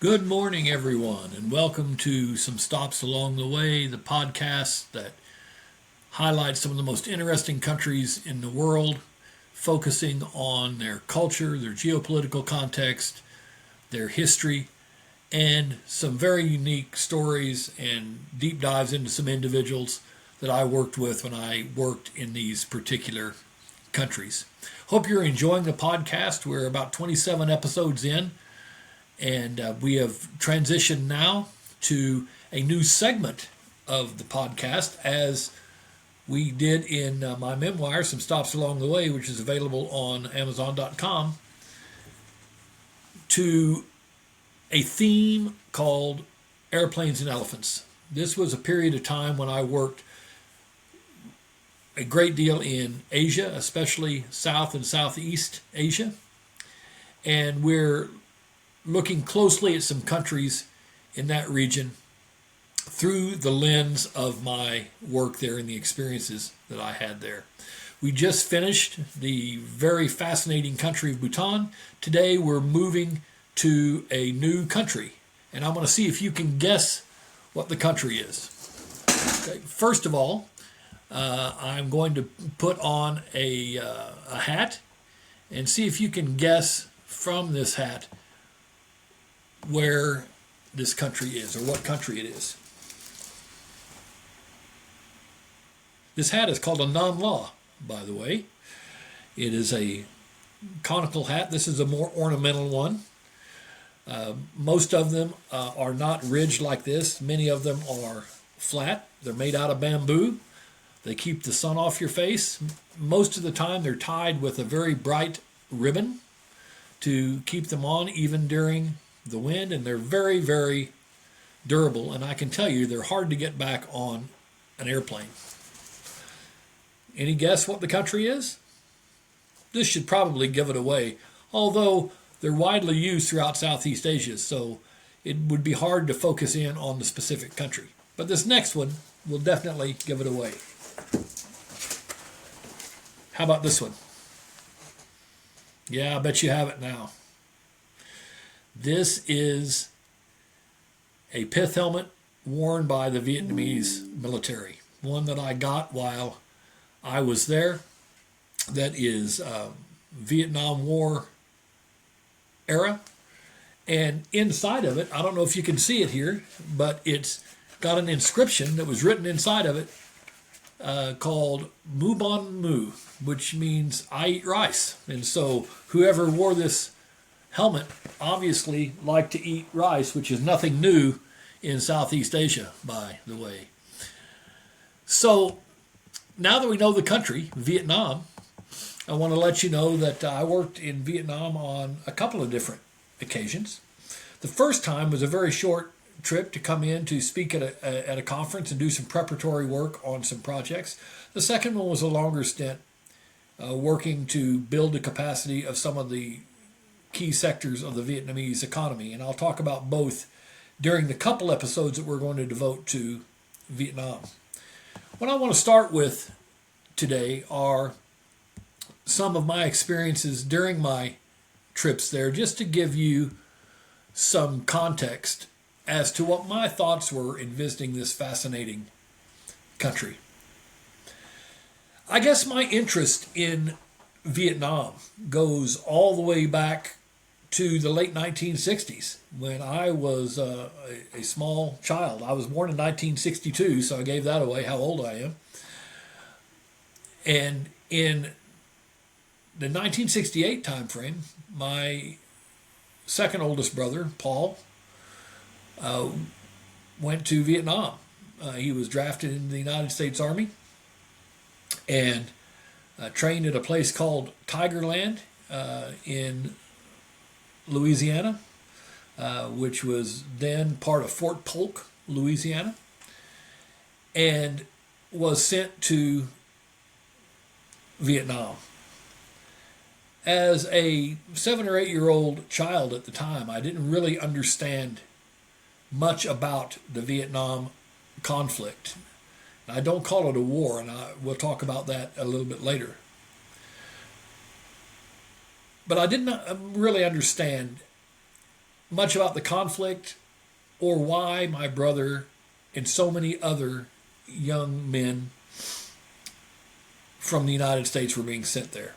Good morning, everyone, and welcome to Some Stops Along the Way, the podcast that highlights some of the most interesting countries in the world, focusing on their culture, their geopolitical context, their history, and some very unique stories and deep dives into some individuals that I worked with when I worked in these particular countries. Hope you're enjoying the podcast. We're about 27 episodes in. And we have transitioned now to a new segment of the podcast, as we did in my memoir, Some Stops Along the Way, which is available on Amazon.com, to a theme called Airplanes and Elephants. This was a period of time when I worked a great deal in Asia, especially South and Southeast Asia. And we're looking closely at some countries in that region through the lens of my work there and the experiences that I had there. We just finished the very fascinating country of Bhutan. Today we're moving to a new country, and I'm going to see if you can guess what the country is. Okay. First of all, I'm going to put on a hat and see if you can guess from this hat where this country is, or what country it is. This hat is called a non-law, by the way. It is a conical hat. This is a more ornamental one. Most of them are not ridged like this. Many of them are flat. They're made out of bamboo. They keep the sun off your face. Most of the time they're tied with a very bright ribbon to keep them on even during the wind, and they're very, very durable, and I can tell you they're hard to get back on an airplane. Any guess what the country is? This should probably give it away, although they're widely used throughout Southeast Asia, so it would be hard to focus in on the specific country. But this next one will definitely give it away. How about this one? Yeah, I bet you have it now. This is a pith helmet worn by the Vietnamese military, one that I got while I was there. That is Vietnam War era. And inside of it, I don't know if you can see it here, but it's got an inscription that was written inside of it called Mu Bon Mu, which means I eat rice. And so whoever wore this helmet obviously liked to eat rice, which is nothing new in Southeast Asia, by the way. So now that we know the country, Vietnam, I want to let you know that I worked in Vietnam on a couple of different occasions. The first time was a very short trip to come in to speak at a conference and do some preparatory work on some projects. The second one was a longer stint working to build the capacity of some of the key sectors of the Vietnamese economy, and I'll talk about both during the couple episodes that we're going to devote to Vietnam. What I want to start with today are some of my experiences during my trips there, just to give you some context as to what my thoughts were in visiting this fascinating country. I guess my interest in Vietnam goes all the way back to the late 1960s, when I was a small child. I was born in 1962, so I gave that away, how old I am. And in the 1968 time frame, my second oldest brother, Paul, went to Vietnam. He was drafted into the United States Army and trained at a place called Tigerland in Louisiana, which was then part of Fort Polk, Louisiana, and was sent to Vietnam. As a 7 or 8 year old child at the time, I didn't really understand much about the Vietnam conflict. I don't call it a war, and we'll talk about that a little bit later. But I did not really understand much about the conflict or why my brother and so many other young men from the United States were being sent there.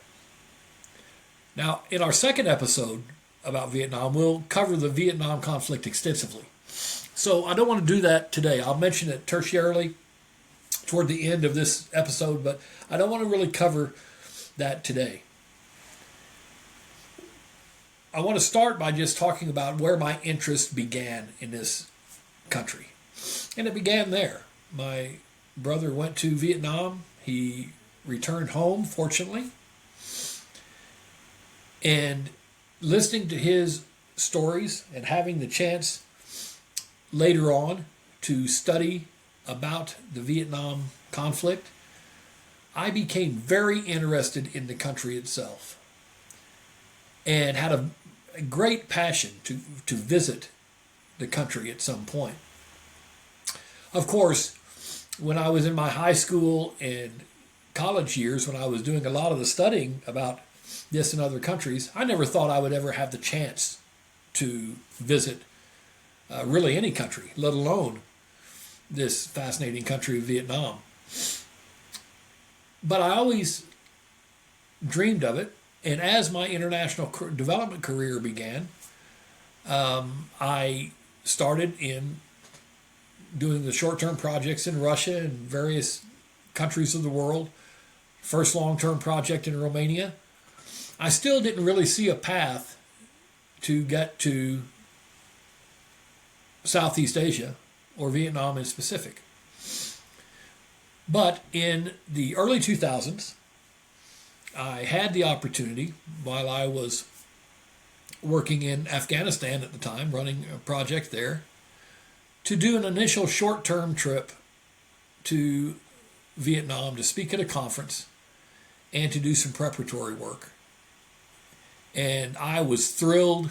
Now, in our second episode about Vietnam, we'll cover the Vietnam conflict extensively. So I don't want to do that today. I'll mention it tertiarily toward the end of this episode, but I don't want to really cover that today. I want to start by just talking about where my interest began in this country. And it began there. My brother went to Vietnam. He returned home, fortunately. And listening to his stories and having the chance later on to study about the Vietnam conflict, I became very interested in the country itself and had a great passion to visit the country at some point. Of course, when I was in my high school and college years, when I was doing a lot of the studying about this and other countries, I never thought I would ever have the chance to visit really any country, let alone this fascinating country of Vietnam. But I always dreamed of it, and as my international development career began, I started in doing the short-term projects in Russia and various countries of the world. First long-term project in Romania. I still didn't really see a path to get to Southeast Asia or Vietnam in specific. But in the early 2000s, I had the opportunity, while I was working in Afghanistan at the time, running a project there, to do an initial short-term trip to Vietnam to speak at a conference and to do some preparatory work. And I was thrilled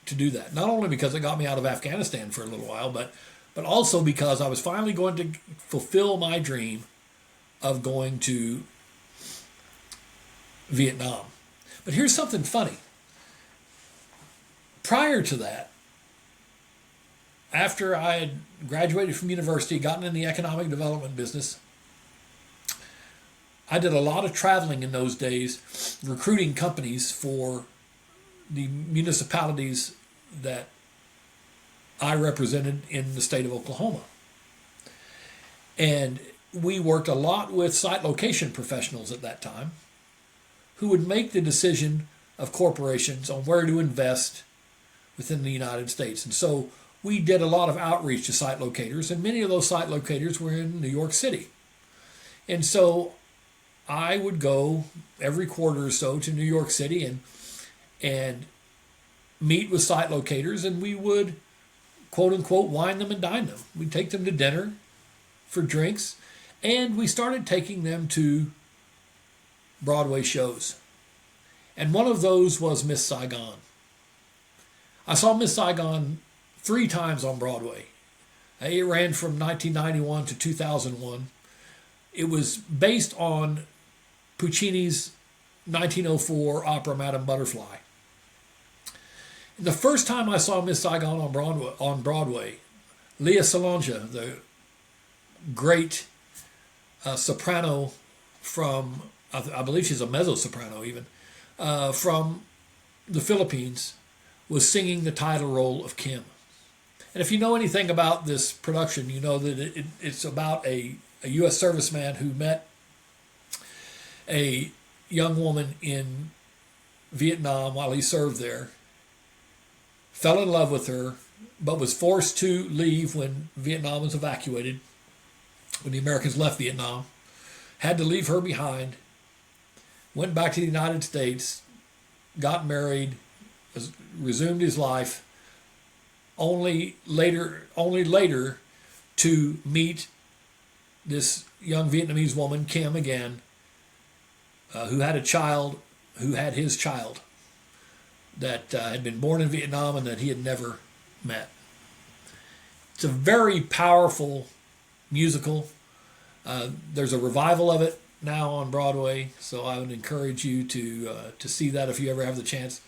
to do that. Not only because it got me out of Afghanistan for a little while, but also because I was finally going to fulfill my dream of going to Vietnam. But here's something funny. Prior to that, after I had graduated from university, gotten in the economic development business, I did a lot of traveling in those days, recruiting companies for the municipalities that I represented in the state of Oklahoma. And we worked a lot with site location professionals at that time who would make the decision of corporations on where to invest within the United States. And so we did a lot of outreach to site locators, and many of those site locators were in New York City. And so I would go every quarter or so to New York City and meet with site locators, and we would, quote unquote, wine them and dine them. We'd take them to dinner for drinks, and we started taking them to Broadway shows. And one of those was Miss Saigon. I saw Miss Saigon 3 times on Broadway. It ran from 1991 to 2001. It was based on Puccini's 1904 opera Madame Butterfly. The first time I saw Miss Saigon on Broadway, Lea Salonge, the great soprano from, I believe she's a mezzo-soprano even, from the Philippines, was singing the title role of Kim. And if you know anything about this production, you know that it's about a U.S. serviceman who met a young woman in Vietnam while he served there, fell in love with her, but was forced to leave when Vietnam was evacuated, when the Americans left Vietnam, had to leave her behind, went back to the United States, got married, resumed his life, only later to meet this young Vietnamese woman, Kim, again, who had his child that had been born in Vietnam and that he had never met. It's a very powerful musical. There's a revival of it now on Broadway, so I would encourage you to see that if you ever have the chance.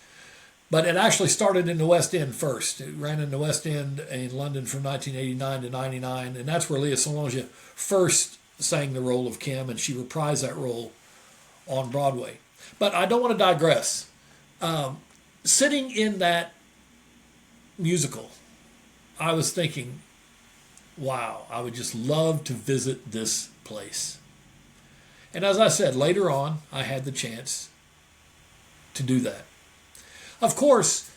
But it actually started in the West End first. It ran in the West End in London from 1989 to 99, and that's where Leah Solange first sang the role of Kim, and she reprised that role on Broadway. But I don't want to digress. Sitting in that musical, I was thinking, wow, I would just love to visit this place. And as I said, later on, I had the chance to do that. Of course,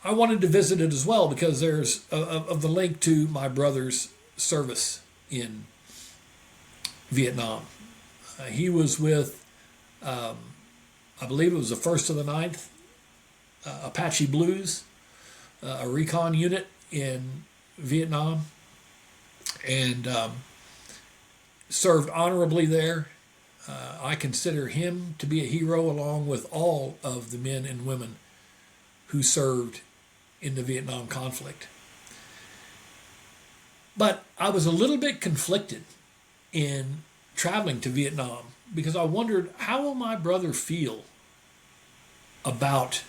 I wanted to visit it as well because there's of the link to my brother's service in Vietnam. He was with, I believe it was the 1st of the 9th Apache Blues, a recon unit in Vietnam, and served honorably there. I consider him to be a hero along with all of the men and women who served in the Vietnam conflict. But I was a little bit conflicted in traveling to Vietnam because I wondered, how will my brother feel about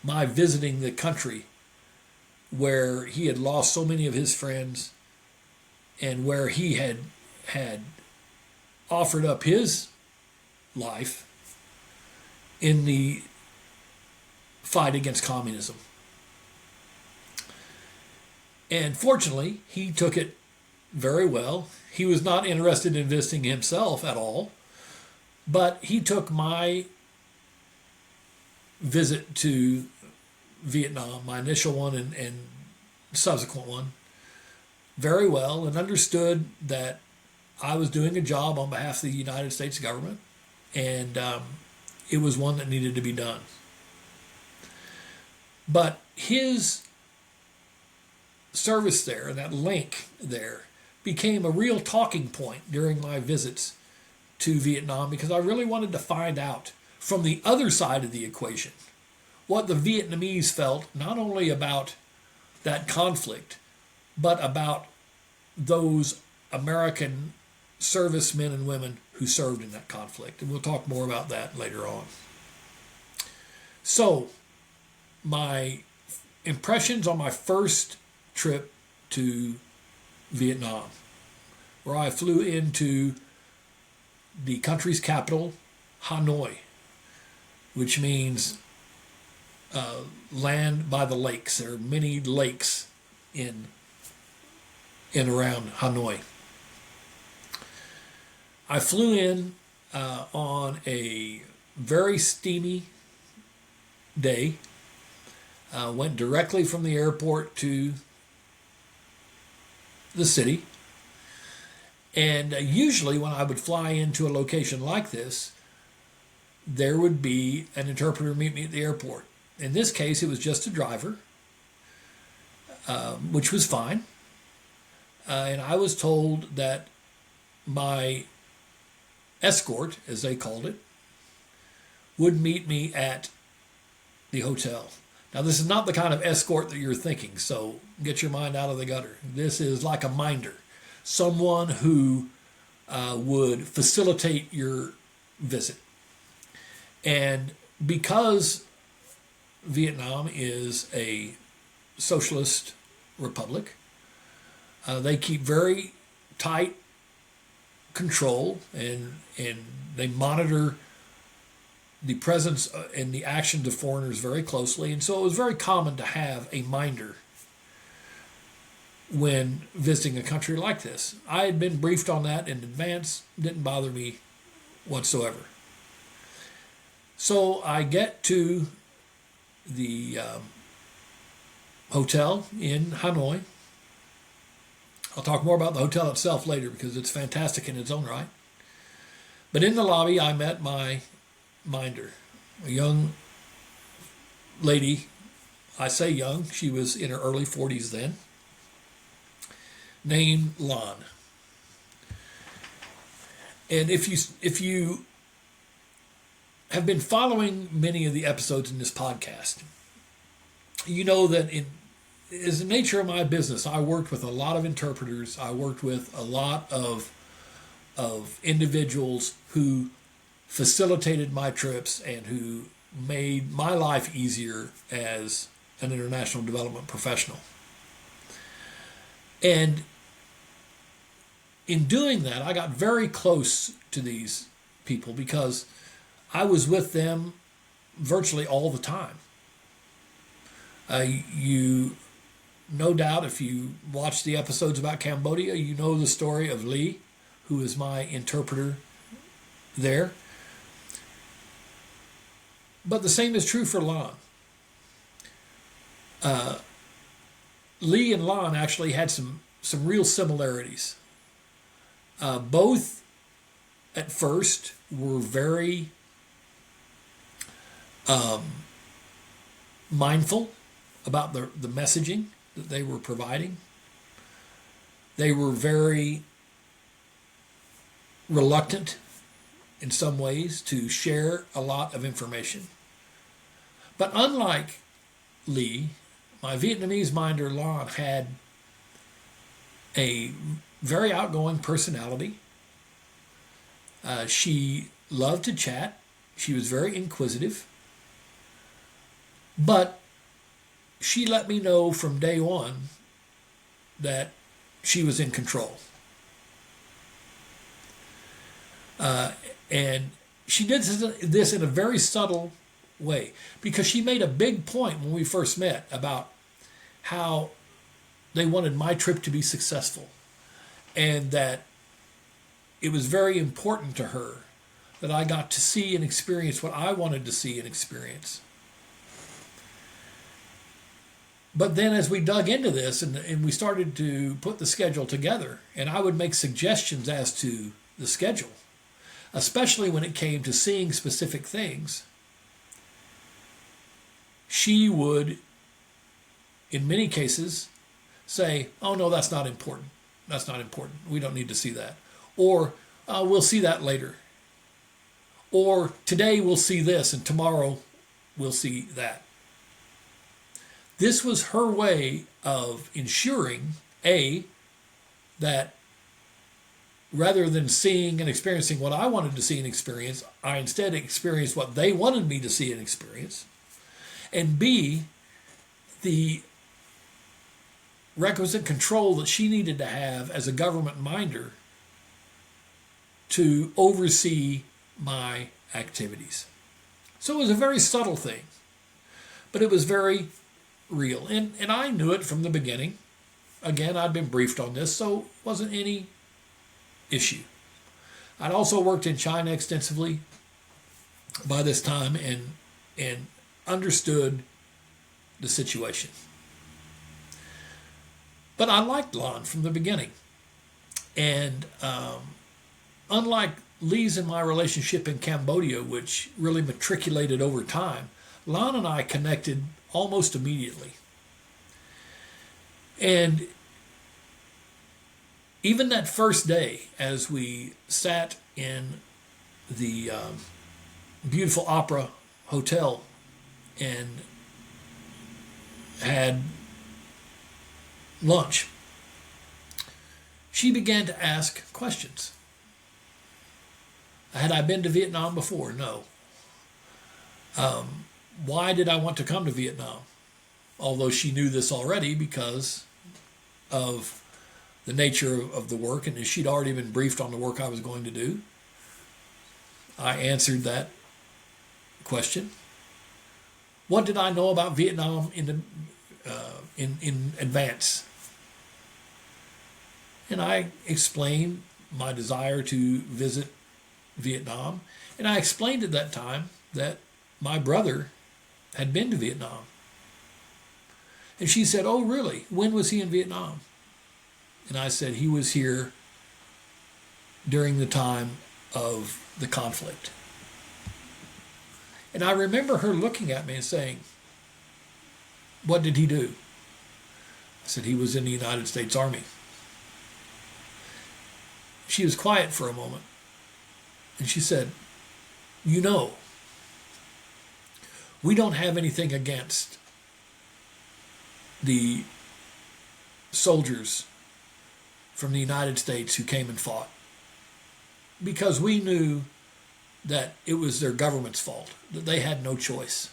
my visiting the country where he had lost so many of his friends and where he had offered up his life in the fight against communism. And fortunately, he took it very well. He was not interested in visiting himself at all, but he took my visit to Vietnam, my initial one and subsequent one, very well, and understood that I was doing a job on behalf of the United States government, and it was one that needed to be done. But his service there, that link there, became a real talking point during my visits to Vietnam because I really wanted to find out from the other side of the equation what the Vietnamese felt, not only about that conflict, but about those American servicemen and women who served in that conflict. And we'll talk more about that later on. So, my impressions on my first trip to Vietnam, where I flew into the country's capital, Hanoi, which means land by the lakes. There are many lakes in around Hanoi. I flew in on a very steamy day. Went directly from the airport to the city. And usually when I would fly into a location like this, there would be an interpreter meet me at the airport. In this case, it was just a driver, which was fine. And I was told that my escort, as they called it, would meet me at the hotel. Now, this is not the kind of escort that you're thinking, so get your mind out of the gutter. This is like a minder, someone who would facilitate your visit. And because Vietnam is a socialist republic, they keep very tight control and they monitor the presence and the actions of foreigners very closely. And so it was very common to have a minder when visiting a country like this. I had been briefed on that in advance. Didn't bother me whatsoever. So I get to the hotel in Hanoi. I'll talk more about the hotel itself later because it's fantastic in its own right. But in the lobby, I met my minder, a young lady. I say young, she was in her early 40s then, named Lan. And if you have been following many of the episodes in this podcast, you know that as the nature of my business, I worked with a lot of interpreters. I worked with a lot of individuals who facilitated my trips and who made my life easier as an international development professional. And in doing that, I got very close to these people because I was with them virtually all the time. You, no doubt, if you watch the episodes about Cambodia, you know the story of Lee, who is my interpreter there. But the same is true for Lan. Lee and Lan actually had some real similarities. Both, at first, were very mindful about the messaging that they were providing. They were very reluctant in some ways to share a lot of information. But unlike Lee, my Vietnamese minder Lan had a very outgoing personality. She loved to chat. She was very inquisitive. But she let me know from day one that she was in control. And she did this in a very subtle way, because she made a big point when we first met about how they wanted my trip to be successful, and that it was very important to her that I got to see and experience what I wanted to see and experience. But then as we dug into this and we started to put the schedule together, and I would make suggestions as to the schedule, especially when it came to seeing specific things, she would, in many cases, say, "Oh no, that's not important. That's not important. We don't need to see that." Or, "We'll see that later." Or, "Today we'll see this and tomorrow we'll see that." This was her way of ensuring, A, that rather than seeing and experiencing what I wanted to see and experience, I instead experienced what they wanted me to see and experience. And B, the requisite control that she needed to have as a government minder to oversee my activities. So it was a very subtle thing, but it was very real. And I knew it from the beginning. Again, I'd been briefed on this, so it wasn't any issue. I'd also worked in China extensively by this time and understood the situation. But I liked Lan from the beginning. And unlike Lee's and my relationship in Cambodia, which really matriculated over time, Lan and I connected almost immediately. And even that first day, as we sat in the beautiful Opera Hotel and had lunch, she began to ask questions. Had I been to Vietnam before? No. Why did I want to come to Vietnam? Although she knew this already because of the nature of the work, and she'd already been briefed on the work I was going to do. I answered that question. What did I know about Vietnam in advance? And I explained my desire to visit Vietnam, and I explained at that time that my brother had been to Vietnam. And she said, "Oh, really? When was he in Vietnam?" And I said, "He was here during the time of the conflict." And I remember her looking at me and saying, "What did he do?" I said, "He was in the United States Army." She was quiet for a moment. And she said, "You know, we don't have anything against the soldiers from the United States who came and fought, because we knew that it was their government's fault, that they had no choice.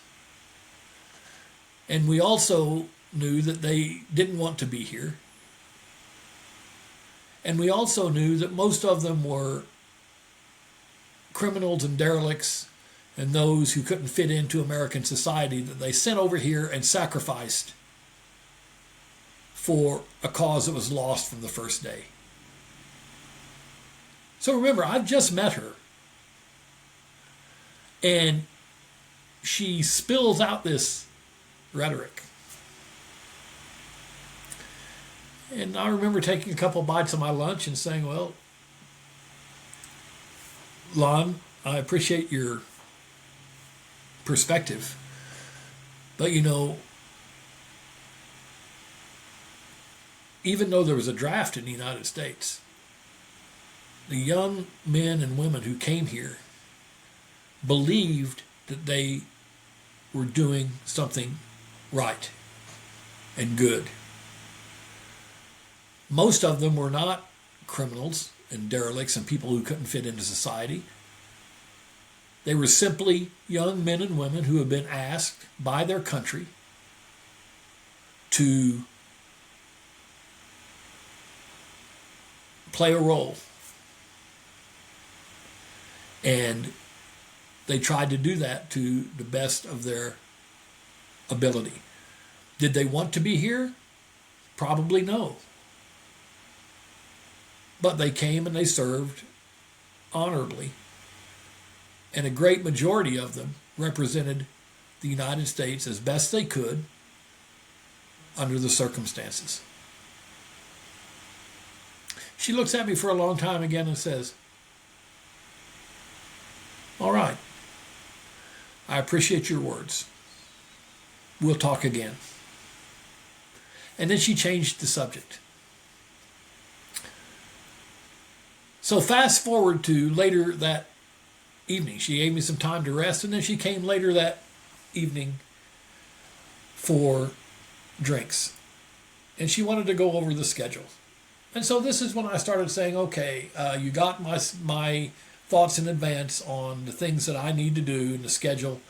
And we also knew that they didn't want to be here. And we also knew that most of them were criminals and derelicts and those who couldn't fit into American society that they sent over here and sacrificed for a cause that was lost from the first day. So remember, I've just met her. And she spills out this rhetoric. And I remember taking a couple bites of my lunch and saying, well, Lon, I appreciate your perspective. But you know, even though there was a draft in the United States, the young men and women who came here believed that they were doing something right and good. Most of them were not criminals and derelicts and people who couldn't fit into society. They were simply young men and women who had been asked by their country to play a role. And they tried to do that to the best of their ability. Did they want to be here? Probably no. But they came and they served honorably. And a great majority of them represented the United States as best they could under the circumstances. She looks at me for a long time again and says, all right, I appreciate your words. We'll talk again. And then she changed the subject. So fast forward to later that evening. She gave me some time to rest, and then she came later that evening for drinks. And she wanted to go over the schedule. And so this is when I started saying, okay, you got my thoughts in advance on the things that I need to do in the schedule.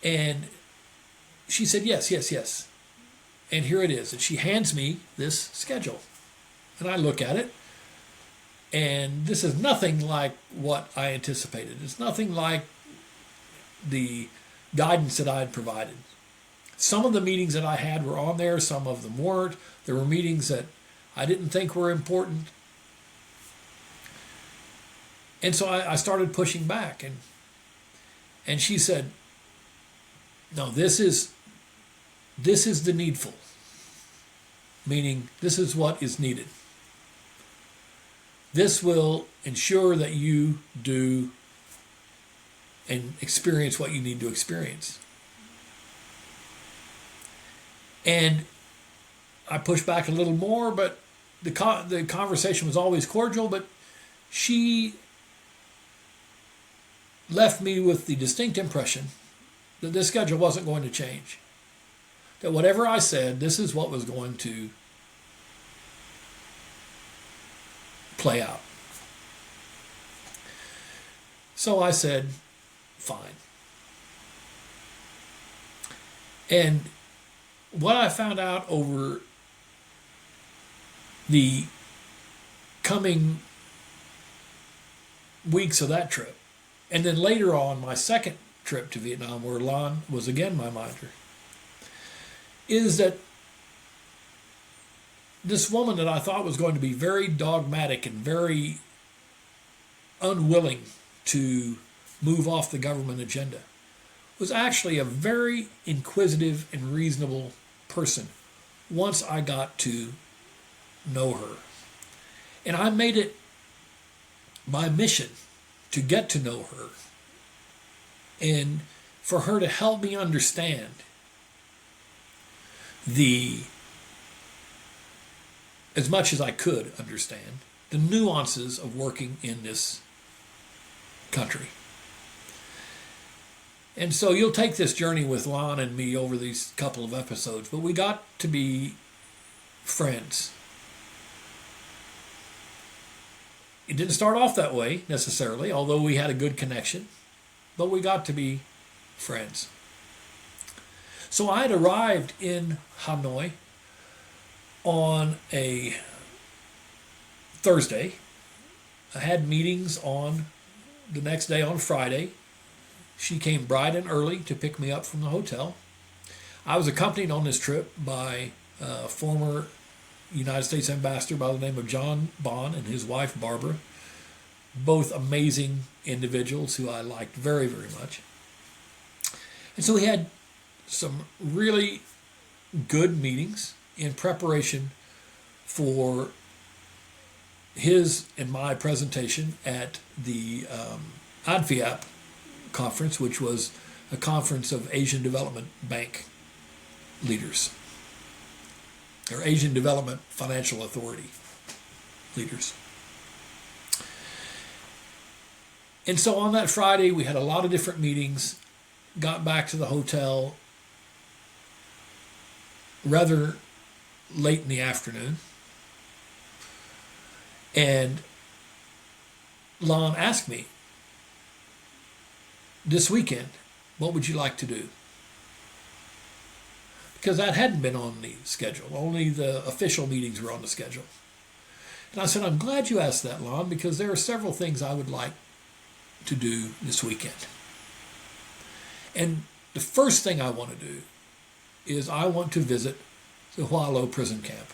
And she said, yes, yes, yes. And here it is. And she hands me this schedule. And I look at it. And this is nothing like what I anticipated. It's nothing like the guidance that I had provided. Some of the meetings that I had were on there. Some of them weren't. There were meetings that I didn't think were important. And so I started pushing back. And she said, no, this is the needful. Meaning, this is what is needed. This will ensure that you do and experience what you need to experience. And I pushed back a little more, but the conversation was always cordial, but she left me with the distinct impression that this schedule wasn't going to change. That whatever I said, this is what was going to play out. So I said, fine. And what I found out over the coming weeks of that trip, and then later on my second trip to Vietnam, where Lan was again my minder, is that this woman that I thought was going to be very dogmatic and very unwilling to move off the government agenda was actually a very inquisitive and reasonable person once I got to know her. And I made it my mission to get to know her and for her to help me understand as much as I could understand, the nuances of working in this country. And so you'll take this journey with Lon and me over these couple of episodes, but we got to be friends. it didn't start off that way necessarily, although we had a good connection, but we got to be friends. So I had arrived in Hanoi on a Thursday. I had meetings on the next day on Friday. She came bright and early to pick me up from the hotel. I was accompanied on this trip by a former United States ambassador by the name of John Bond and his wife Barbara, both amazing individuals who I liked very, very much. And so we had some really good meetings in preparation for his and my presentation at the ADFIAP conference, which was a conference of Asian Development Bank leaders, or Asian Development Financial Authority leaders. And so on that Friday, we had a lot of different meetings, got back to the hotel rather late in the afternoon. And Lon asked me, this weekend, what would you like to do? Because that hadn't been on the schedule. Only the official meetings were on the schedule. And I said, I'm glad you asked that, Lon, because there are several things I would like to do this weekend. And the first thing I want to do is I want to visit the Hoa Lo prison camp,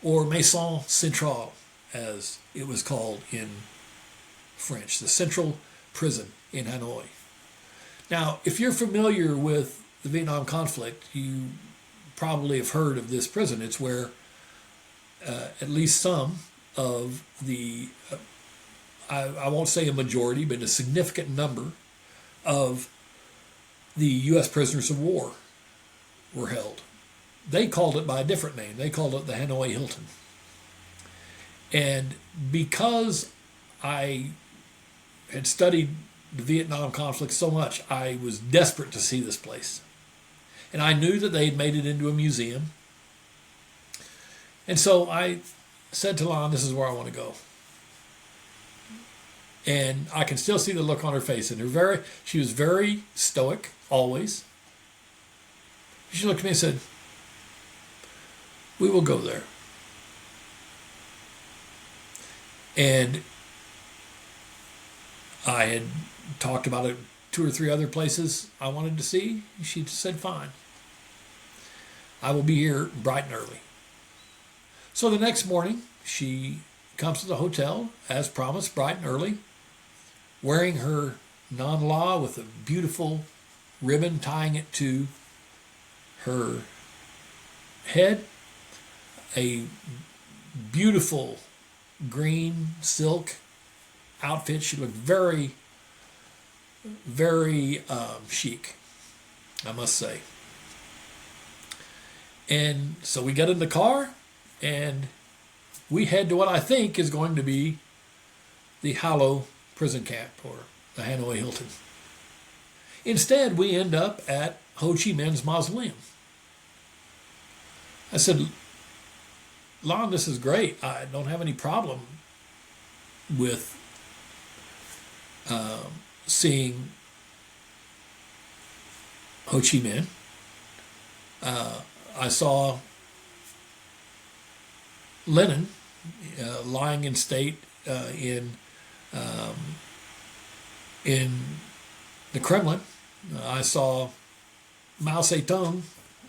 or Maison Centrale, as it was called in French, the Central Prison in Hanoi. Now, if you're familiar with the Vietnam conflict, you probably have heard of this prison. It's where at least some of the, I won't say a majority, but a significant number of the U.S. prisoners of war were held. They called it by a different name. They called it the Hanoi Hilton. And because I had studied the Vietnam conflict so much, I was desperate to see this place. And I knew that they had made it into a museum. And so I said to Lon, this is where I want to go. And I can still see the look on her face. And she was very stoic, always. She looked at me and said, we will go there. And I had talked about it, 2 or 3 other places I wanted to see. She said, fine. I will be here bright and early. So the next morning, she comes to the hotel, as promised, bright and early, wearing her non-la with a beautiful ribbon tying it to her head, a beautiful green silk outfit. She looked very, very chic, I must say. And so we get in the car and we head to what I think is going to be the Ha Lo prison camp, or the Hanoi Hilton. Instead, we end up at Ho Chi Minh's mausoleum. I said, Lon, this is great. I don't have any problem with seeing Ho Chi Minh. I saw Lenin lying in state in the Kremlin. I saw Mao Zedong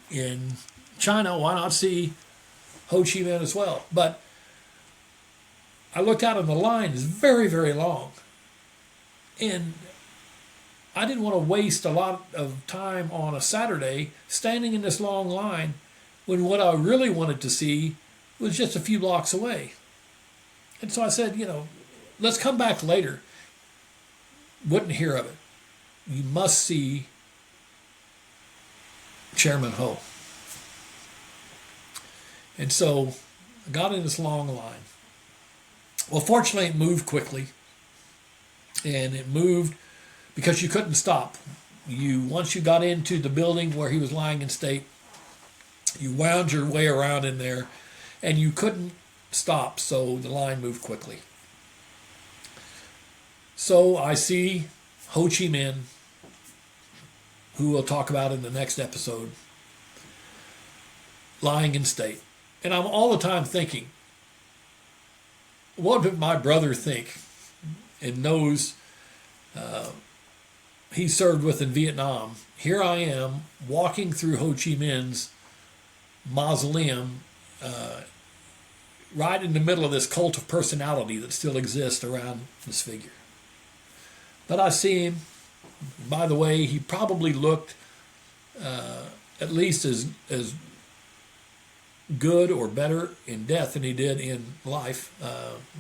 in China. Why not see Ho Chi Minh as well? But I looked out and the line is very, very long. And I didn't want to waste a lot of time on a Saturday standing in this long line when what I really wanted to see was just a few blocks away. And so I said, let's come back later. Wouldn't hear of it. You must see Chairman Ho. And so I got in this long line. Well, fortunately, it moved quickly. And it moved because you couldn't stop. Once you got into the building where he was lying in state, you wound your way around in there, and you couldn't stopped, so the line moved quickly. So I see Ho Chi Minh, who we'll talk about in the next episode, lying in state. And I'm all the time thinking, what did my brother think and knows he served with in Vietnam? Here I am walking through Ho Chi Minh's mausoleum right in the middle of this cult of personality that still exists around this figure. But I see him. By the way, he probably looked at least as good or better in death than he did in life.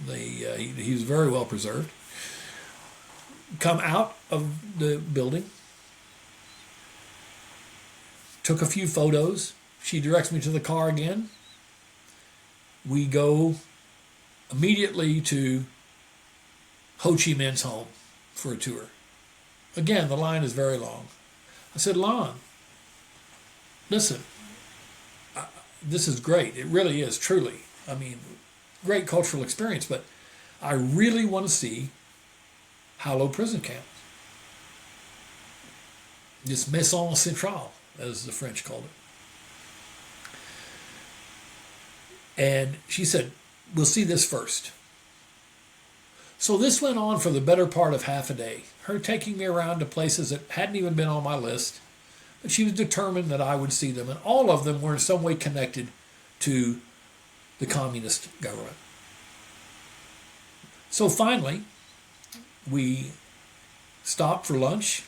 He was very well preserved. Come out of the building, took a few photos. She directs me to the car again. We go immediately to Ho Chi Minh's home for a tour. Again, the line is very long. I said, Lon, listen, this is great. It really is, truly. I mean, great cultural experience, but I really want to see Halo prison camp. This Maison Centrale, as the French called it. And she said, we'll see this first. So this went on for the better part of half a day, her taking me around to places that hadn't even been on my list, but she was determined that I would see them, and all of them were in some way connected to the communist government. So finally, we stopped for lunch,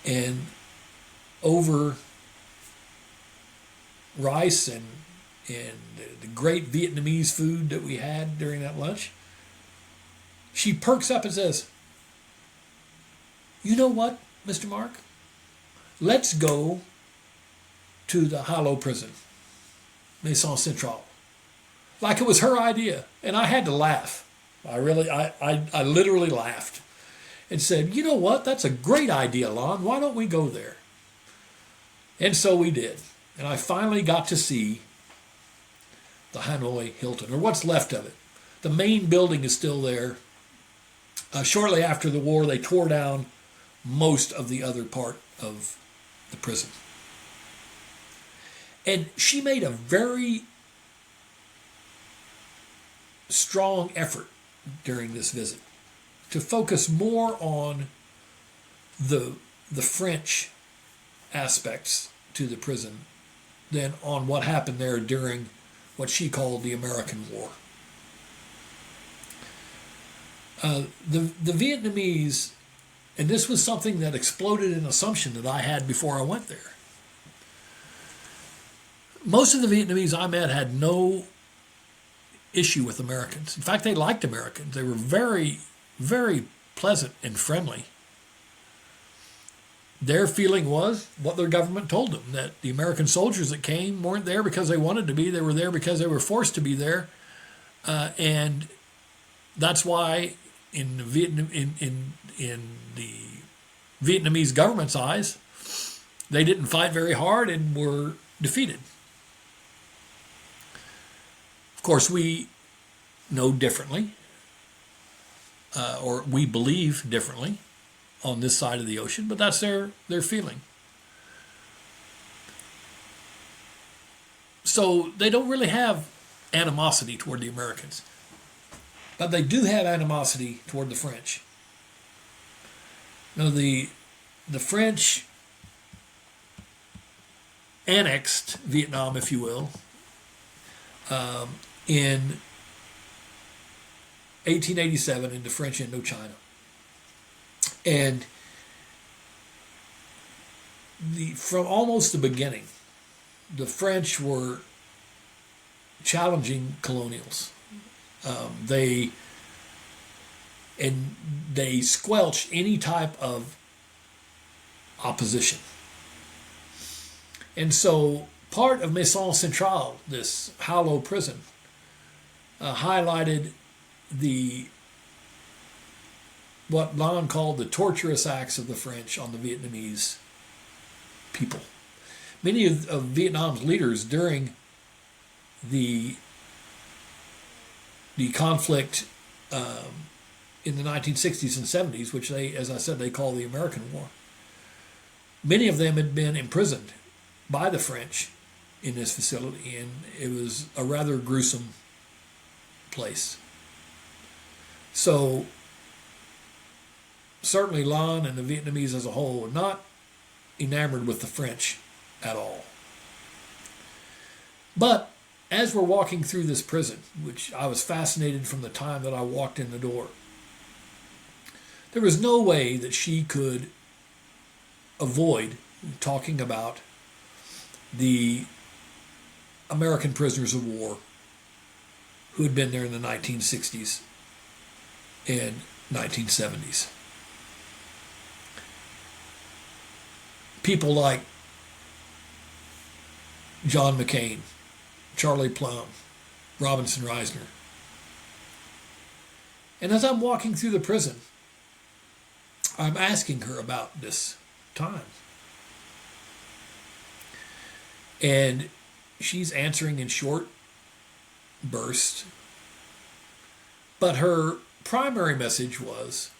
and over rice and the great Vietnamese food that we had during that lunch, she perks up and says, you know what, Mr. Mark? Let's go to the Halo prison, Maison Centrale. Like it was her idea. And I had to laugh. I literally laughed and said, you know what? That's a great idea, Lon. Why don't we go there? And so we did. And I finally got to see the Hanoi Hilton, or what's left of it. The main building is still there. Shortly after the war, they tore down most of the other part of the prison. And she made a very strong effort during this visit to focus more on the French aspects to the prison than on what happened there during what she called the American War. The Vietnamese, and this was something that exploded an assumption that I had before I went there. Most of the Vietnamese I met had no issue with Americans. In fact, they liked Americans. They were very, very pleasant and friendly. Their feeling was what their government told them, that the American soldiers that came weren't there because they wanted to be. They were there because they were forced to be there. And that's why in the Vietnamese government's eyes, they didn't fight very hard and were defeated. Of course, we know differently, or we believe differently on this side of the ocean, but that's their feeling. So they don't really have animosity toward the Americans, but they do have animosity toward the French. Now, the French annexed Vietnam, if you will, in 1887 into French Indochina. And from almost the beginning, the French were challenging colonials. They squelched any type of opposition. And so part of Maison Centrale, this Halo prison, highlighted what Lon called the torturous acts of the French on the Vietnamese people. Many of Vietnam's leaders during the the conflict in the 1960s and 70s, which they, as I said, they call the American War. Many of them had been imprisoned by the French in this facility, and it was a rather gruesome place. So certainly Lan and the Vietnamese as a whole were not enamored with the French at all. But as we're walking through this prison, which I was fascinated from the time that I walked in the door, there was no way that she could avoid talking about the American prisoners of war who had been there in the 1960s and 1970s. People like John McCain, Charlie Plum, Robinson Reisner. And as I'm walking through the prison, I'm asking her about this time. And she's answering in short bursts. But her primary message was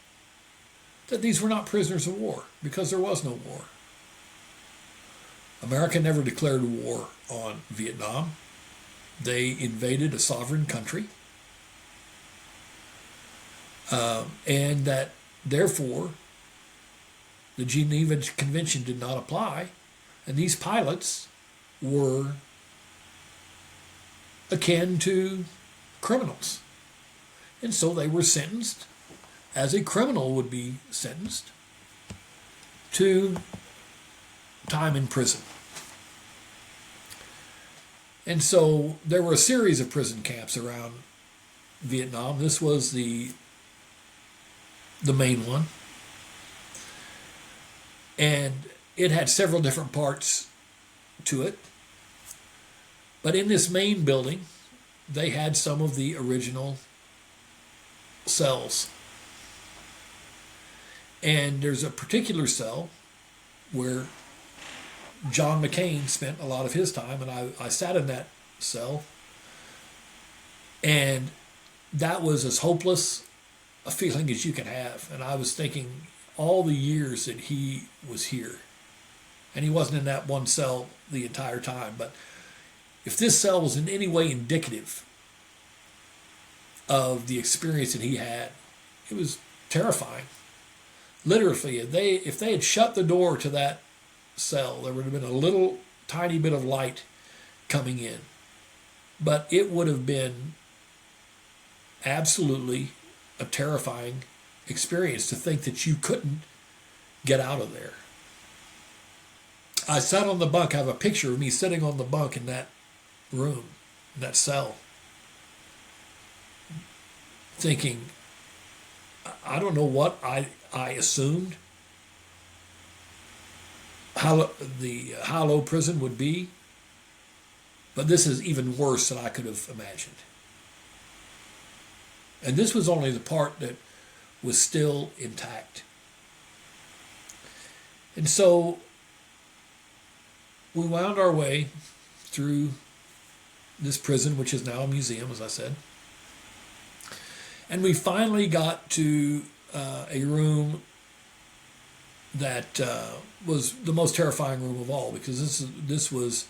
that these were not prisoners of war, because there was no war. America never declared war on Vietnam. They invaded a sovereign country. And that, therefore, the Geneva Convention did not apply, and these pilots were akin to criminals. And so they were sentenced, as a criminal would be sentenced, to time in prison. And so there were a series of prison camps around Vietnam. This was the main one. And it had several different parts to it. But in this main building, they had some of the original cells. And there's a particular cell where John McCain spent a lot of his time, and I sat in that cell, and that was as hopeless a feeling as you can have. And I was thinking all the years that he was here, and he wasn't in that one cell the entire time, but if this cell was in any way indicative of the experience that he had, it was terrifying. Literally, if they had shut the door to that cell, there would have been a little tiny bit of light coming in. But it would have been absolutely a terrifying experience to think that you couldn't get out of there. I sat on the bunk. I have a picture of me sitting on the bunk in that room, in that cell, thinking, I don't know what I assumed how low prison would be, but this is even worse than I could have imagined. And this was only the part that was still intact. And so we wound our way through this prison, which is now a museum, as I said. And we finally got to a room that was the most terrifying room of all, because this was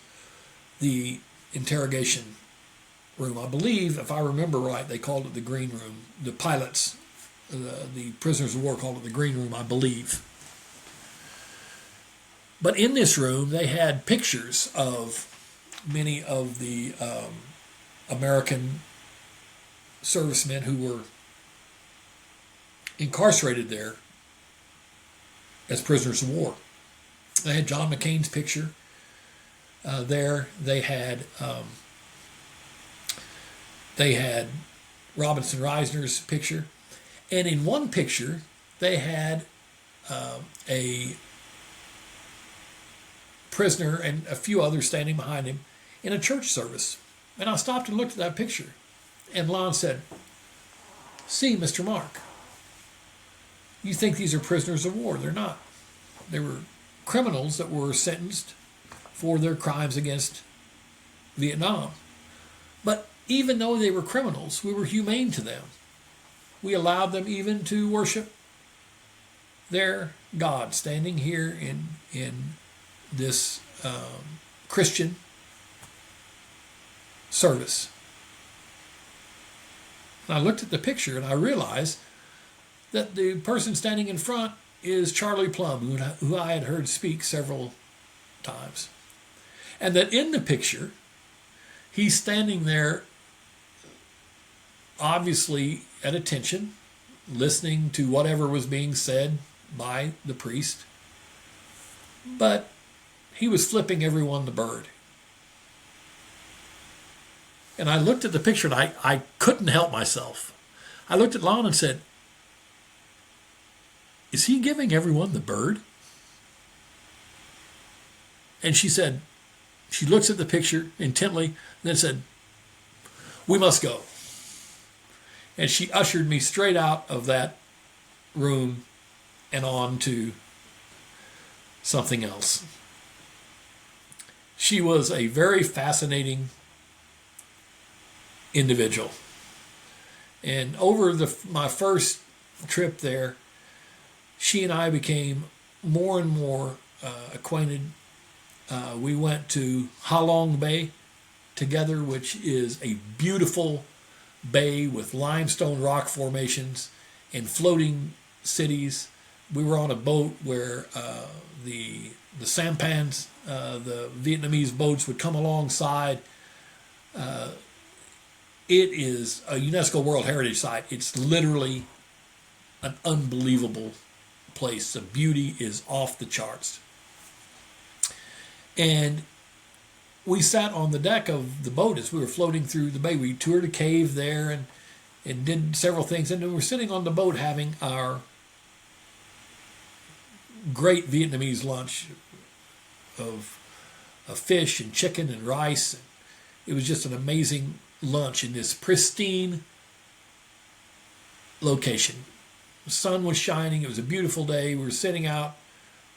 the interrogation room. I believe, if I remember right, they called it the green room. The pilots, the prisoners of war, called it the green room, I believe. But in this room, they had pictures of many of the American servicemen who were incarcerated there as prisoners of war. They had John McCain's picture there. They had Robinson Reisner's picture, and in one picture they had a prisoner and a few others standing behind him in a church service. And I stopped and looked at that picture, and Lon said, "See, Mr. Mark, you think these are prisoners of war. They're not. They were criminals that were sentenced for their crimes against Vietnam. But even though they were criminals, we were humane to them. We allowed them even to worship their God, standing here in this Christian service. And I looked at the picture and I realized that the person standing in front is Charlie Plum, who I had heard speak several times. And that in the picture, he's standing there, obviously at attention, listening to whatever was being said by the priest. But he was flipping everyone the bird. And I looked at the picture and I couldn't help myself. I looked at Lon and said, is he giving everyone the bird? And she said, she looks at the picture intently and then said, we must go. And she ushered me straight out of that room and on to something else. She was a very fascinating individual. And over my first trip there, she and I became more and more acquainted. We went to Ha Long Bay together, which is a beautiful bay with limestone rock formations and floating cities. We were on a boat where the sampans, the Vietnamese boats, would come alongside. It is a UNESCO World Heritage Site. It's literally an unbelievable place. The beauty is off the charts. And we sat on the deck of the boat as we were floating through the bay. We toured a cave there and did several things. And then we were sitting on the boat having our great Vietnamese lunch of fish and chicken and rice. It was just an amazing lunch in this pristine location. The sun was shining. It was a beautiful day. We were sitting out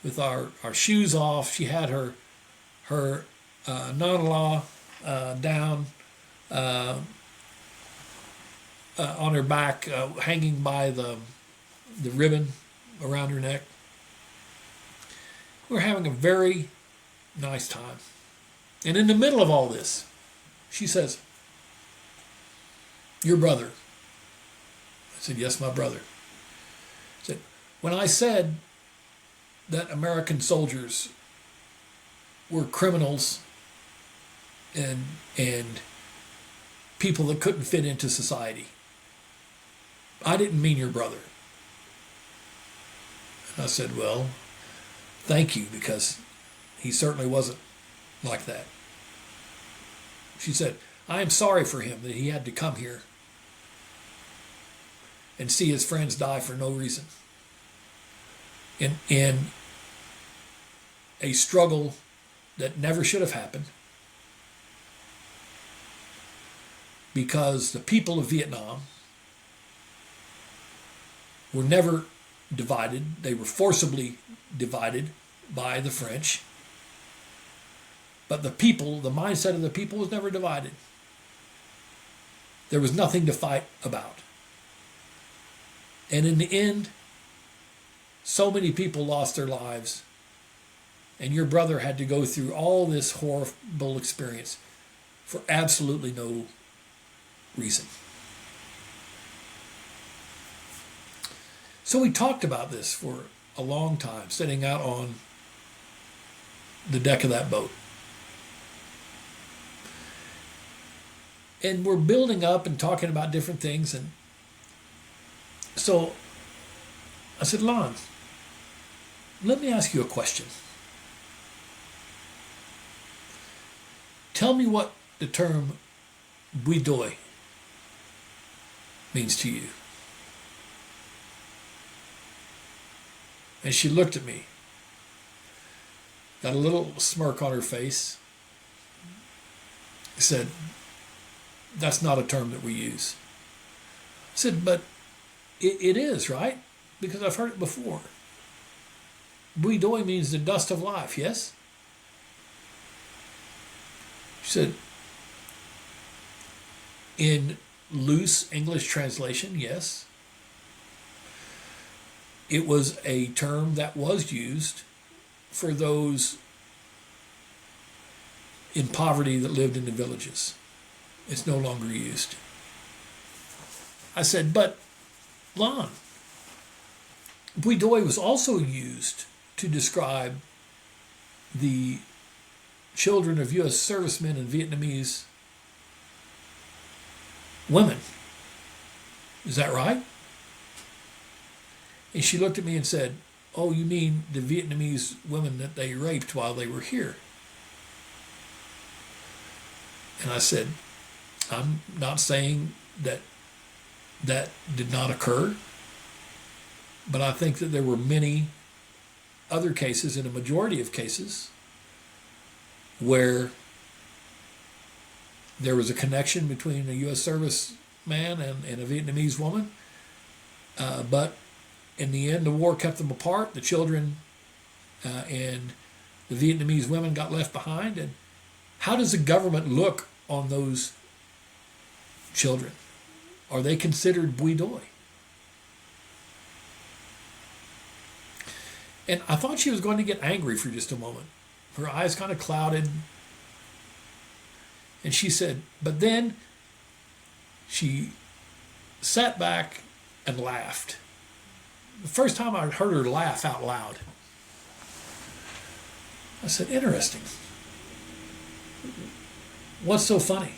with our shoes off. She had her non-law down on her back, hanging by the ribbon around her neck. We were having a very nice time. And in the middle of all this, she says, your brother. I said, yes, my brother. I said, when I said that American soldiers were criminals and people that couldn't fit into society, I didn't mean your brother. And I said, well, thank you, because he certainly wasn't like that. She said, I am sorry for him that he had to come here and see his friends die for no reason. In a struggle that never should have happened, because the people of Vietnam were never divided. They were forcibly divided by the French. But the people, the mindset of the people was never divided. There was nothing to fight about. And in the end, so many people lost their lives, and your brother had to go through all this horrible experience for absolutely no reason. So we talked about this for a long time, sitting out on the deck of that boat. And we're building up and talking about different things. And so I said, Lon, let me ask you a question. Tell me what the term bui doi means to you. And she looked at me, got a little smirk on her face, said, that's not a term that we use. I said, but it is, right? Because I've heard it before. Bui doi means the dust of life, yes? She said, In loose English translation, yes. It was a term that was used for those in poverty that lived in the villages. It's no longer used. I said, but Lon, bui doi was also used to describe the children of U.S. servicemen and Vietnamese women. Is that right? And she looked at me and said, oh, you mean the Vietnamese women that they raped while they were here? And I said, I'm not saying that that did not occur, but I think that there were many other cases, in a majority of cases, where there was a connection between a U.S. serviceman and a Vietnamese woman, but in the end, the war kept them apart. The children and the Vietnamese women got left behind. And how does the government look on those children? Are they considered bui doi? And I thought she was going to get angry for just a moment. Her eyes kind of clouded. And she said, but then she sat back and laughed. The first time I heard her laugh out loud. I said, interesting. What's so funny?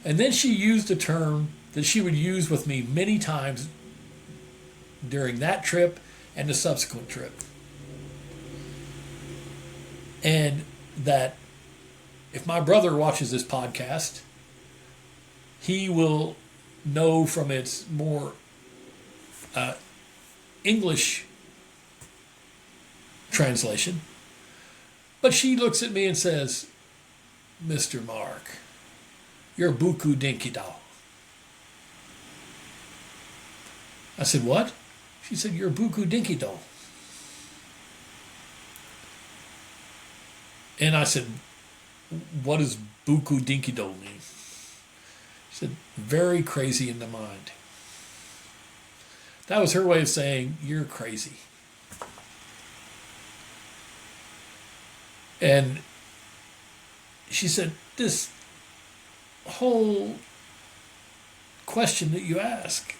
And then she used a term that she would use with me many times during that trip and the subsequent trip. And that if my brother watches this podcast, he will know from its more English translation. But she looks at me and says, Mr. Mark, you're buku dinky do. I said, what? She said, you're buku dinky do. And I said, what does buku dinky do mean? She said, very crazy in the mind. That was her way of saying, you're crazy. And she said, this whole question that you ask,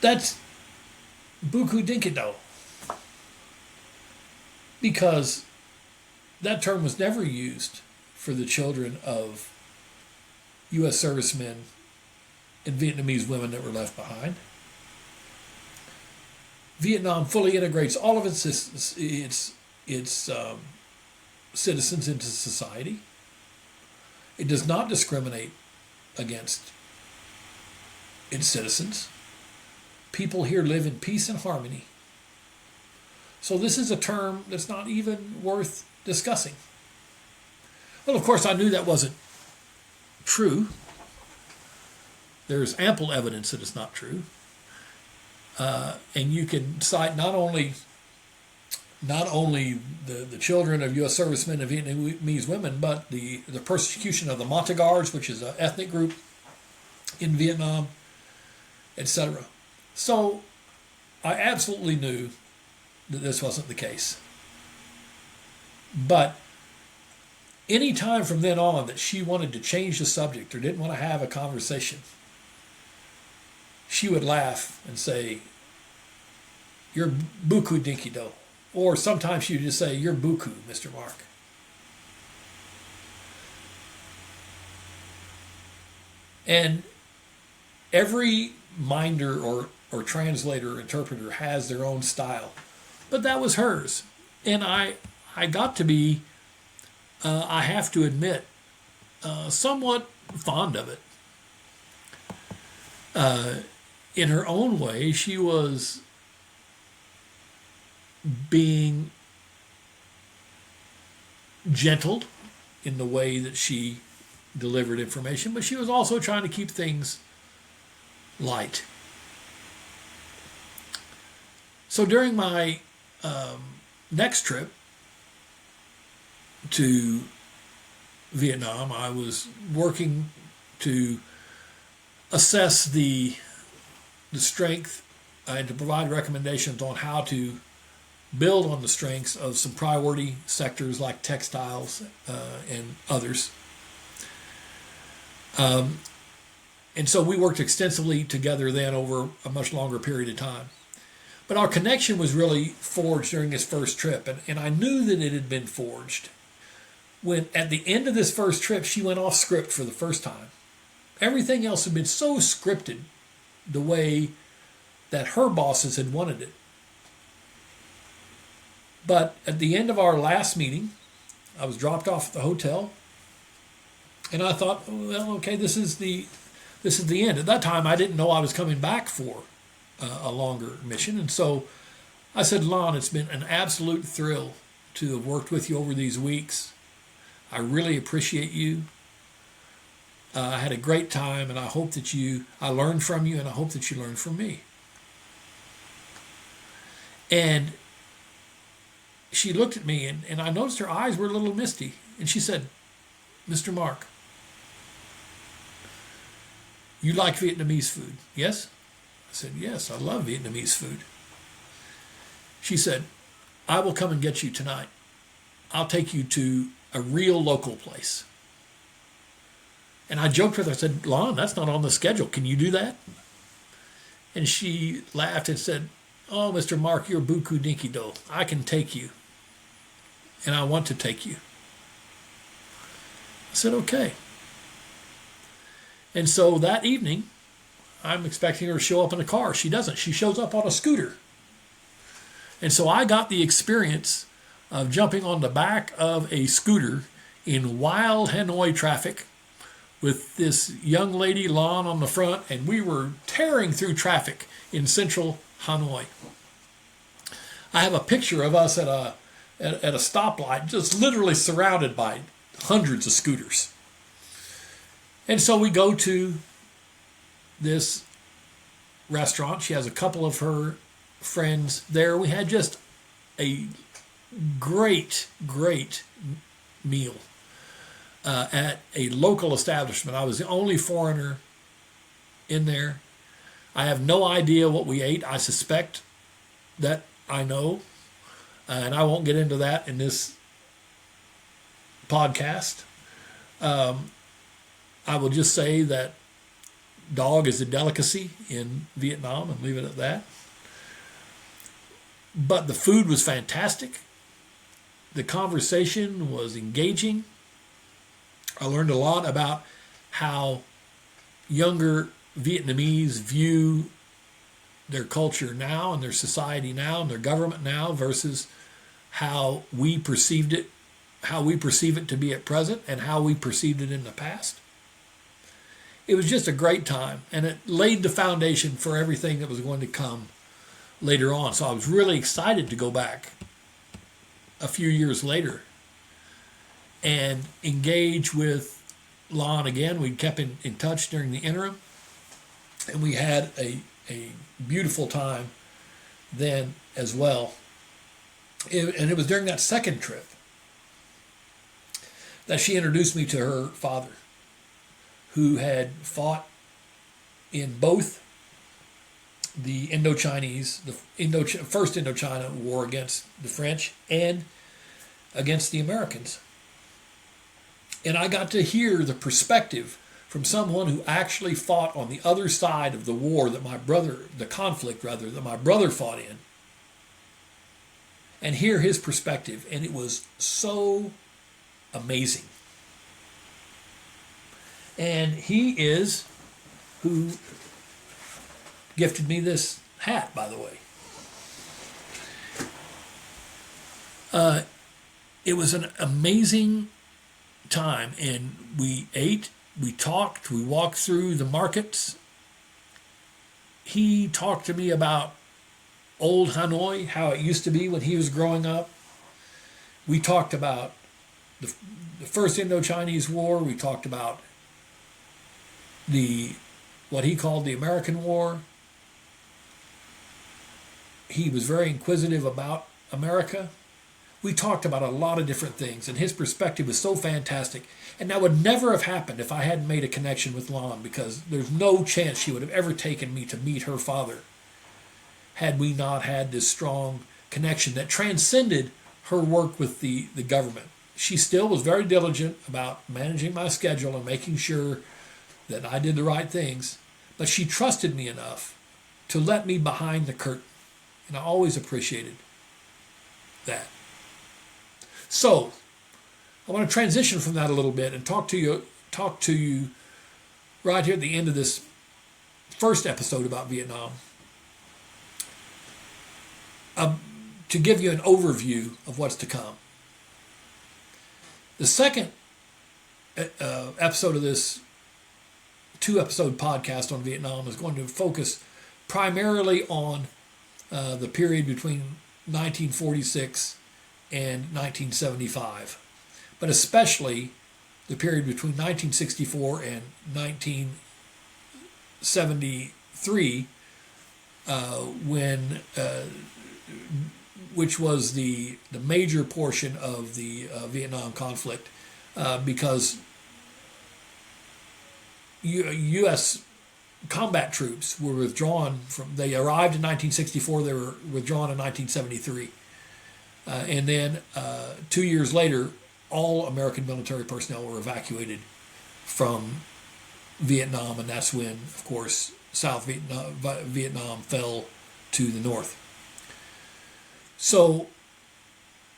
that's buku dinky do. Because that term was never used for the children of U.S. servicemen and Vietnamese women that were left behind. Vietnam fully integrates all of its citizens into society. It does not discriminate against its citizens. People here live in peace and harmony. So this is a term that's not even worth discussing. Well, of course, I knew that wasn't true. There's ample evidence that it's not true. And you can cite not only the children of U.S. servicemen and Vietnamese women, but the persecution of the Montagnards, which is an ethnic group in Vietnam, etc. So I absolutely knew that this wasn't the case. But any time from then on that she wanted to change the subject or didn't want to have a conversation, she would laugh and say, you're buku dinky do. Or sometimes she would just say, you're buku, Mr. Mark. And every minder or translator or interpreter has their own style. But that was hers. And I got to be, I have to admit, somewhat fond of it. In her own way, she was being gentle in the way that she delivered information, but she was also trying to keep things light. So during my next trip to Vietnam, I was working to assess the strength and to provide recommendations on how to build on the strengths of some priority sectors like textiles and others. And so we worked extensively together then over a much longer period of time. But our connection was really forged during this first trip, and I knew that it had been forged when at the end of this first trip she went off script for the first time. Everything else had been so scripted the way that her bosses had wanted it. But at the end of our last meeting, I was dropped off at the hotel, and I thought, well, okay, this is the end. At that time, I didn't know I was coming back for a longer mission, and so I said, Lon, it's been an absolute thrill to have worked with you over these weeks. I really appreciate you. I had a great time, and I hope that I learned from you, and I hope that you learned from me. And she looked at me, and I noticed her eyes were a little misty, and she said, Mr. Mark, you like Vietnamese food, yes? I said, yes, I love Vietnamese food. She said, I will come and get you tonight. I'll take you to a real local place. And I joked with her, I said, Lon, that's not on the schedule. Can you do that? And she laughed and said, oh, Mr. Mark, you're buku dinky do. I can take you. And I want to take you. I said, okay. And so that evening, I'm expecting her to show up in a car. She doesn't. She shows up on a scooter. And so I got the experience of jumping on the back of a scooter in wild Hanoi traffic with this young lady, Lon, on the front, and we were tearing through traffic in central Hanoi. I have a picture of us at a stoplight, just literally surrounded by hundreds of scooters. And so we go to this restaurant. She has a couple of her friends there. We had just a great meal at a local establishment. I was the only foreigner in there. I have no idea what we ate. I suspect that I know, and I won't get into that in this podcast. I will just say that dog is a delicacy in Vietnam and leave it at that. But the food was fantastic. The conversation was engaging. I learned a lot about how younger Vietnamese view their culture now and their society now and their government now versus how we perceived it, how we perceive it to be at present and how we perceived it in the past. It was just a great time, and it laid the foundation for everything that was going to come later on. So I was really excited to go back a few years later and engage with Lon again. We kept in touch during the interim, and we had a beautiful time then as well. And it was during that second trip that she introduced me to her father, who had fought in both the Indochinese, first Indochina war against the French and against the Americans. And I got to hear the perspective from someone who actually fought on the other side of the war that the conflict that my brother fought in, and hear his perspective. And it was so amazing. And he is who gifted me this hat, by the way. It was an amazing time, and we ate, we talked, we walked through the markets. He talked to me about old Hanoi, how it used to be when he was growing up. We talked about the first Indo-Chinese War. We talked about what he called the American War. He was very inquisitive about America. We talked about a lot of different things, and his perspective was so fantastic. And that would never have happened if I hadn't made a connection with Lon, because there's no chance she would have ever taken me to meet her father had we not had this strong connection that transcended her work with the government. She still was very diligent about managing my schedule and making sure that I did the right things, but she trusted me enough to let me behind the curtain, and I always appreciated that. So, I want to transition from that a little bit and talk to you right here at the end of this first episode about Vietnam, to give you an overview of what's to come. The second episode of this 2-episode podcast on Vietnam is going to focus primarily on the period between 1946 and 1975, but especially the period between 1964 and 1973, which was the major portion of the Vietnam conflict, because U.S. combat troops were withdrawn they arrived in 1964, they were withdrawn in 1973. And then 2 years later, all American military personnel were evacuated from Vietnam, and that's when, of course, South Vietnam fell to the north. So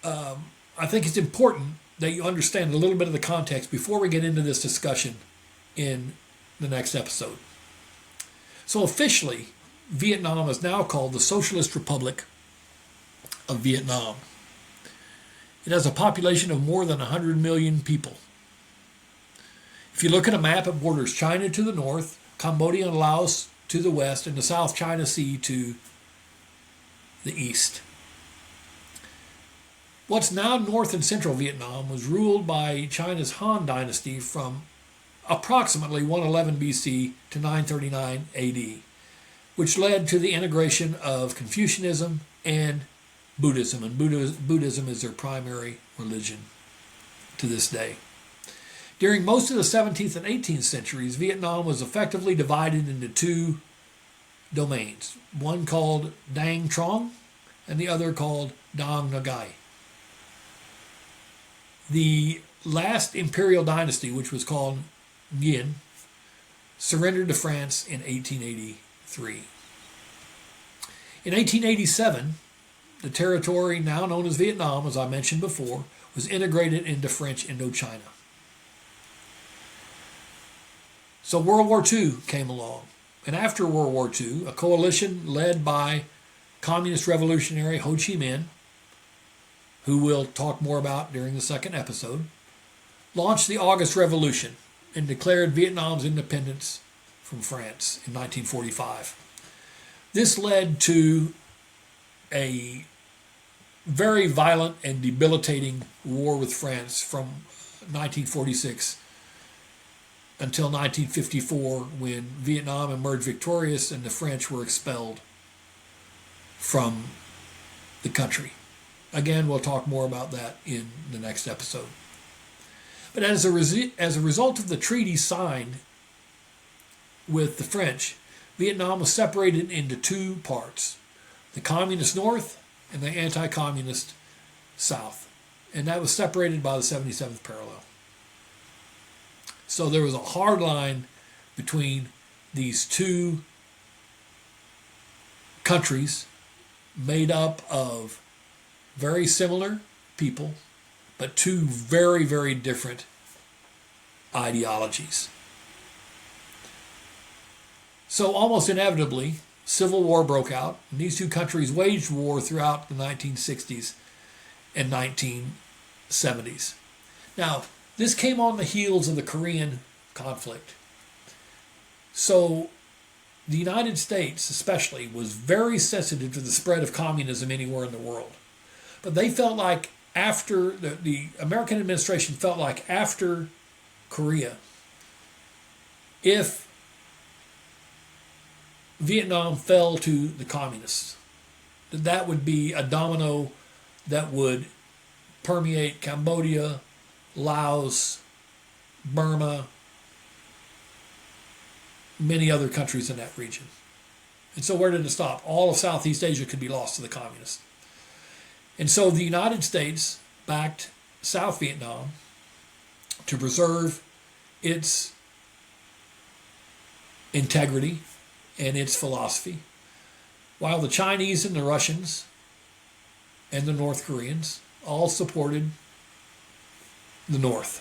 I think it's important that you understand a little bit of the context before we get into this discussion in the next episode. So officially, Vietnam is now called the Socialist Republic of Vietnam. It has a population of more than 100 million people. If you look at a map, it borders China to the north, Cambodia and Laos to the west, and the South China Sea to the east. What's now North and Central Vietnam was ruled by China's Han Dynasty from approximately 111 BC to 939 AD, which led to the integration of Confucianism and Buddhism, and Buddhism is their primary religion to this day. During most of the 17th and 18th centuries, Vietnam was effectively divided into two domains, one called Dang Trong and the other called Dang Nagai. The last imperial dynasty, which was called Nguyen, surrendered to France in 1883. In 1887, the territory now known as Vietnam, as I mentioned before, was integrated into French Indochina. So World War II came along. And after World War II, a coalition led by communist revolutionary Ho Chi Minh, who we'll talk more about during the second episode, launched the August Revolution and declared Vietnam's independence from France in 1945. This led to a very violent and debilitating war with France from 1946 until 1954, when Vietnam emerged victorious and the French were expelled from the country. Again, we'll talk more about that in the next episode. But as a result of the treaty signed with the French, Vietnam was separated into two parts, the communist north and the anti-communist south. And that was separated by the 77th parallel. So there was a hard line between these two countries made up of very similar people, but two very, very different ideologies. So almost inevitably, civil war broke out, and these two countries waged war throughout the 1960s and 1970s. Now, this came on the heels of the Korean conflict. So the United States, especially, was very sensitive to the spread of communism anywhere in the world. But they felt like after, the American administration felt like after Korea, if Vietnam fell to the communists, that would be a domino that would permeate Cambodia, Laos, Burma, many other countries in that region. And so where did it stop? All of Southeast Asia could be lost to the communists. And so the United States backed South Vietnam to preserve its integrity and its philosophy, while the Chinese and the Russians and the North Koreans all supported the North.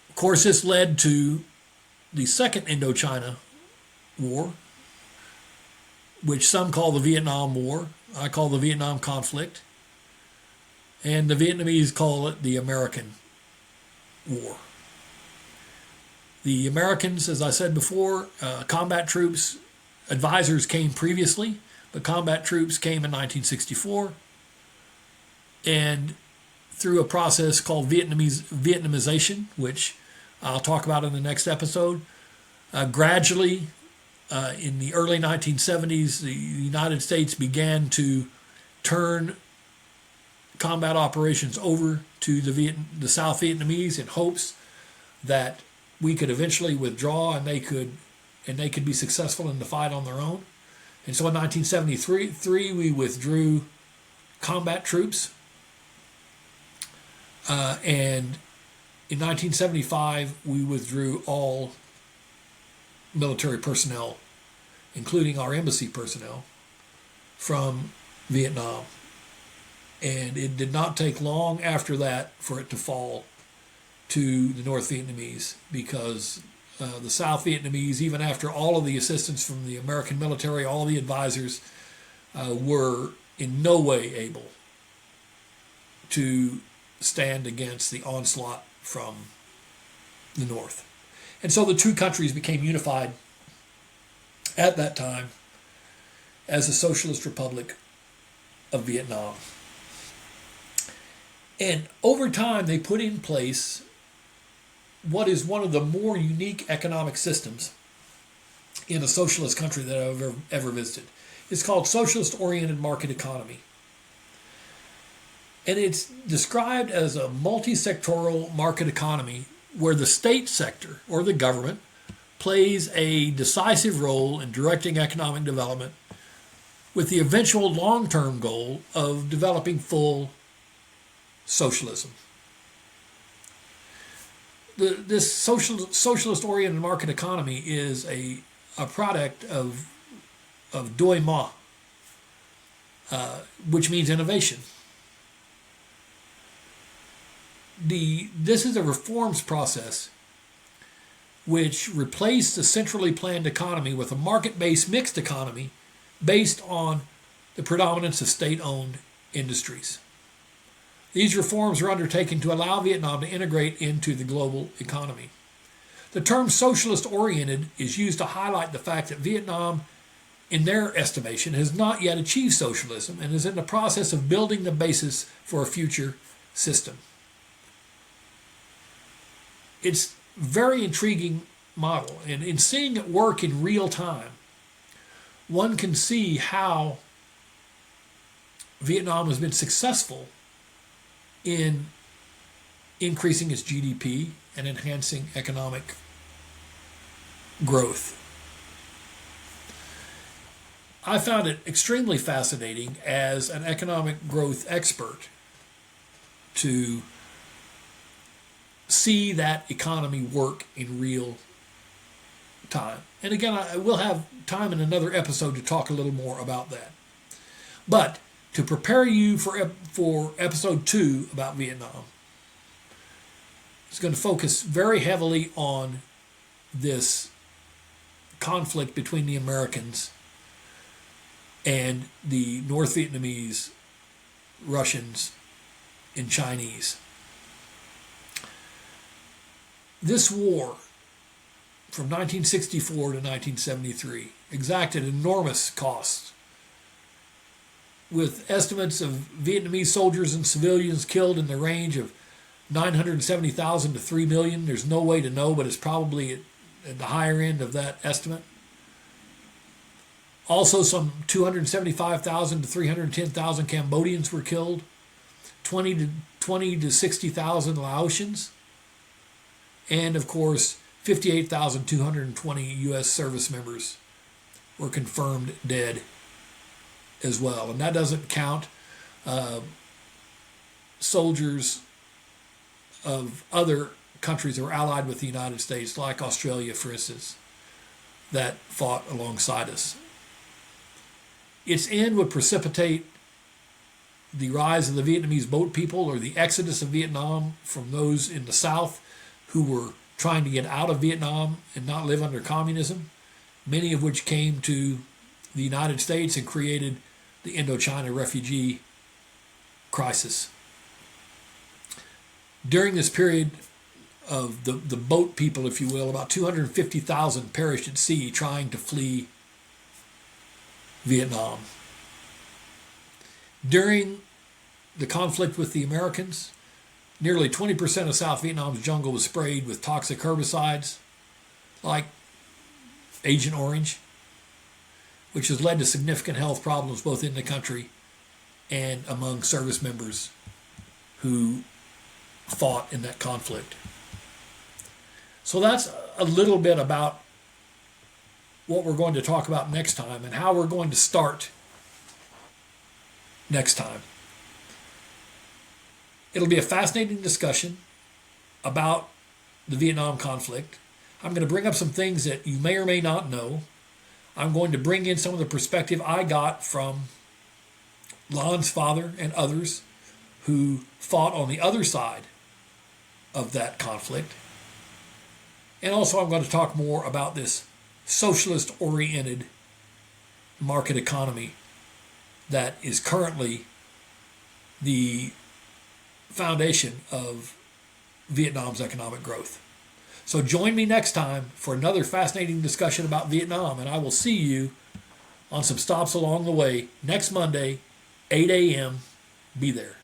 Of course, this led to the Second Indochina War, which some call the Vietnam War. I call the Vietnam conflict. And the Vietnamese call it the American War. The Americans, as I said before, combat troops, advisors came previously, but combat troops came in 1964. And through a process called Vietnamization, which I'll talk about in the next episode, gradually, in the early 1970s, the United States began to turn combat operations over to the South Vietnamese in hopes that we could eventually withdraw and they could be successful in the fight on their own. And so in 1973, we withdrew combat troops. And in 1975, we withdrew all military personnel, including our embassy personnel, from Vietnam. And it did not take long after that for it to fall to the North Vietnamese, because the South Vietnamese, even after all of the assistance from the American military, all the advisors, were in no way able to stand against the onslaught from the North. And so the two countries became unified at that time as the Socialist Republic of Vietnam. And over time, they put in place what is one of the more unique economic systems in a socialist country that I've ever visited. It's called socialist-oriented market economy. And it's described as a multi-sectoral market economy where the state sector, or the government, plays a decisive role in directing economic development with the eventual long-term goal of developing full socialism. This socialist-oriented market economy is a product of doi ma, which means innovation. This is a reforms process which replaced the centrally planned economy with a market-based mixed economy based on the predominance of state-owned industries. These reforms are undertaken to allow Vietnam to integrate into the global economy. The term socialist-oriented is used to highlight the fact that Vietnam, in their estimation, has not yet achieved socialism and is in the process of building the basis for a future system. It's a very intriguing model, and in seeing it work in real time, one can see how Vietnam has been successful in increasing its GDP and enhancing economic growth. I found it extremely fascinating as an economic growth expert to see that economy work in real time. And again, I will have time in another episode to talk a little more about that. But to prepare you for episode 2 about Vietnam, it's going to focus very heavily on this conflict between the Americans and the North Vietnamese, Russians, and Chinese. This war from 1964 to 1973 exacted enormous costs, with estimates of Vietnamese soldiers and civilians killed in the range of 970,000 to 3 million. There's no way to know, but it's probably at the higher end of that estimate. Also, some 275,000 to 310,000 Cambodians were killed. 20 to 60,000 Laotians, and of course 58,220 U.S. service members were confirmed dead as well. And that doesn't count soldiers of other countries that were allied with the United States, like Australia, for instance, that fought alongside us. Its end would precipitate the rise of the Vietnamese boat people, or the exodus of Vietnam from those in the South who were trying to get out of Vietnam and not live under communism, many of which came to the United States and created the Indochina refugee crisis. During this period of the boat people, if you will, about 250,000 perished at sea trying to flee Vietnam. During the conflict with the Americans, nearly 20% of South Vietnam's jungle was sprayed with toxic herbicides like Agent Orange, which has led to significant health problems both in the country and among service members who fought in that conflict. So that's a little bit about what we're going to talk about next time and how we're going to start next time. It'll be a fascinating discussion about the Vietnam conflict. I'm going to bring up some things that you may or may not know. I'm going to bring in some of the perspective I got from Lon's father and others who fought on the other side of that conflict. And also I'm going to talk more about this socialist-oriented market economy that is currently the foundation of Vietnam's economic growth. So join me next time for another fascinating discussion about Vietnam, and I will see you on some stops along the way next Monday, 8 a.m. Be there.